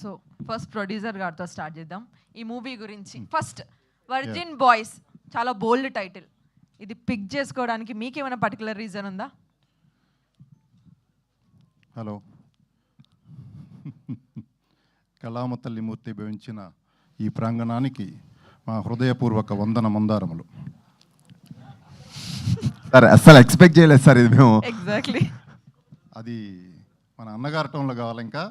So first producer గారితో start చేద్దాం ఈ మూవీ గురించి. ఫస్ట్ వర్జిన్ బాయ్స్ చాలా బోల్డ్ టైటిల్, ఇది పిక్ చేసుకోవడానికి మీకేమైనా పర్టికులర్ రీజన్ ఉందా? హలో, కళామతల్లి మూర్తి భవించిన ఈ ప్రాంగణానికి మా హృదయపూర్వక వందన మందారములు. సార్ అస్సలు ఎక్స్పెక్ట్ చేయలేదు సార్ ఇది మేము. ఎగ్జాక్ట్లీ అది మన అన్నగారి టౌన్లో కావాలి. ఇంకా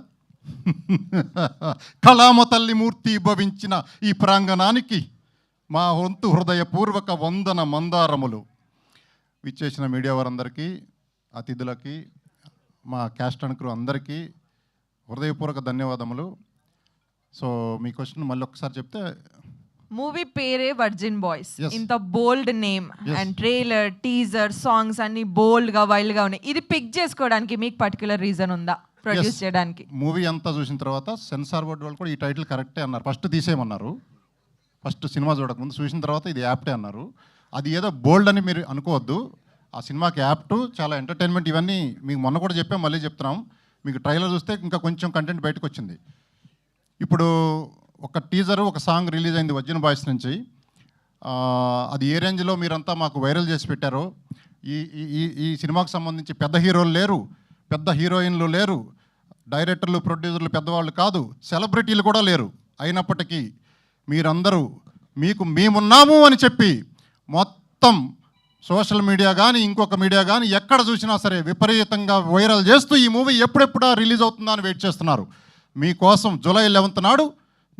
కళామతల్లి మూర్తి భవించిన ఈ ప్రాంగణానికి మా వంతు హృదయపూర్వక వందన మందారములు. విచ్చేసిన మీడియా వారందరికీ, అతిథులకి, మా క్యాస్ట్ అండ్ క్రూ అందరికీ హృదయపూర్వక ధన్యవాదములు. సో మీ క్వశ్చన్ మళ్ళీ ఒకసారి చెప్తే. మూవీ పేరే వర్జిన్ బాయ్స్, ఇంత bold name and trailer, teaser, songs అన్ని బోల్డ్ గా, వైల్డ్ గా ఉన్నాయి. ఇది పిక్ చేసుకోవడానికి మీకు పర్టికులర్ రీజన్ ఉందా ప్రొడ్యూస్ చేయడానికి? మూవీ అంతా చూసిన తర్వాత సెన్సార్ బోర్డు వాళ్ళు కూడా ఈ టైటిల్ కరెక్టే అన్నారు. ఫస్ట్ తీసేయమన్నారు, ఫస్ట్ సినిమా చూడకముందు. చూసిన తర్వాత ఇది యాప్టే అన్నారు. అది ఏదో బోల్డ్ అని మీరు అనుకోవద్దు. ఆ సినిమాకి యాప్టు చాలా ఎంటర్టైన్మెంట్. ఇవన్నీ మీకు మొన్న కూడా చెప్పాం, మళ్ళీ చెప్తున్నాం. మీకు ట్రైలర్ చూస్తే ఇంకా కొంచెం కంటెంట్ బయటకు వచ్చింది. ఇప్పుడు ఒక టీజరు, ఒక సాంగ్ రిలీజ్ అయింది వర్జిన్ బాయ్స్ నుంచి. అది ఏ రేంజ్లో మీరంతా మాకు వైరల్ చేసి పెట్టారో. ఈ సినిమాకు సంబంధించి పెద్ద హీరోలు లేరు, పెద్ద హీరోయిన్లు లేరు, డైరెక్టర్లు, ప్రొడ్యూసర్లు పెద్దవాళ్ళు కాదు, సెలబ్రిటీలు కూడా లేరు. అయినప్పటికీ మీరందరూ మీకు మేమున్నాము అని చెప్పి మొత్తం సోషల్ మీడియా కానీ, ఇంకొక మీడియా కానీ ఎక్కడ చూసినా సరే విపరీతంగా వైరల్ చేస్తూ ఈ మూవీ ఎప్పుడెప్పుడా రిలీజ్ అవుతుందా అని వెయిట్ చేస్తున్నారు. మీకోసం జూలై 11th నాడు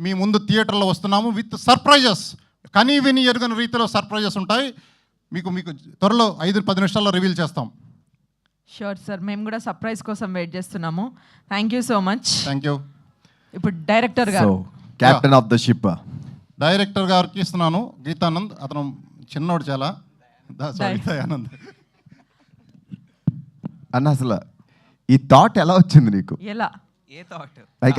మీ ముందు థియేటర్లో వస్తున్నాము విత్ సర్ప్రైజెస్. కనీ విని ఎరుగని రీతిలో సర్ప్రైజెస్ ఉంటాయి. మీకు త్వరలో 5-10 నిమిషాల్లో రివీల్ చేస్తాం. షూర్ సార్, మేము కూడా సర్ప్రైజ్ కోసం వెయిట్ చేస్తున్నాము. Thank you so much. Thank you. ఇప్పుడు డైరెక్టర్ గారు, captain of the ship director గారికి ఇస్తున్నాను, గీతానంద్. అతను చిన్నోడు చాలా. ఆనంద్ అన్న, అసలు ఈ థాట్ ఎలా వచ్చింది నీకు? ఎలా? A thought? లైక్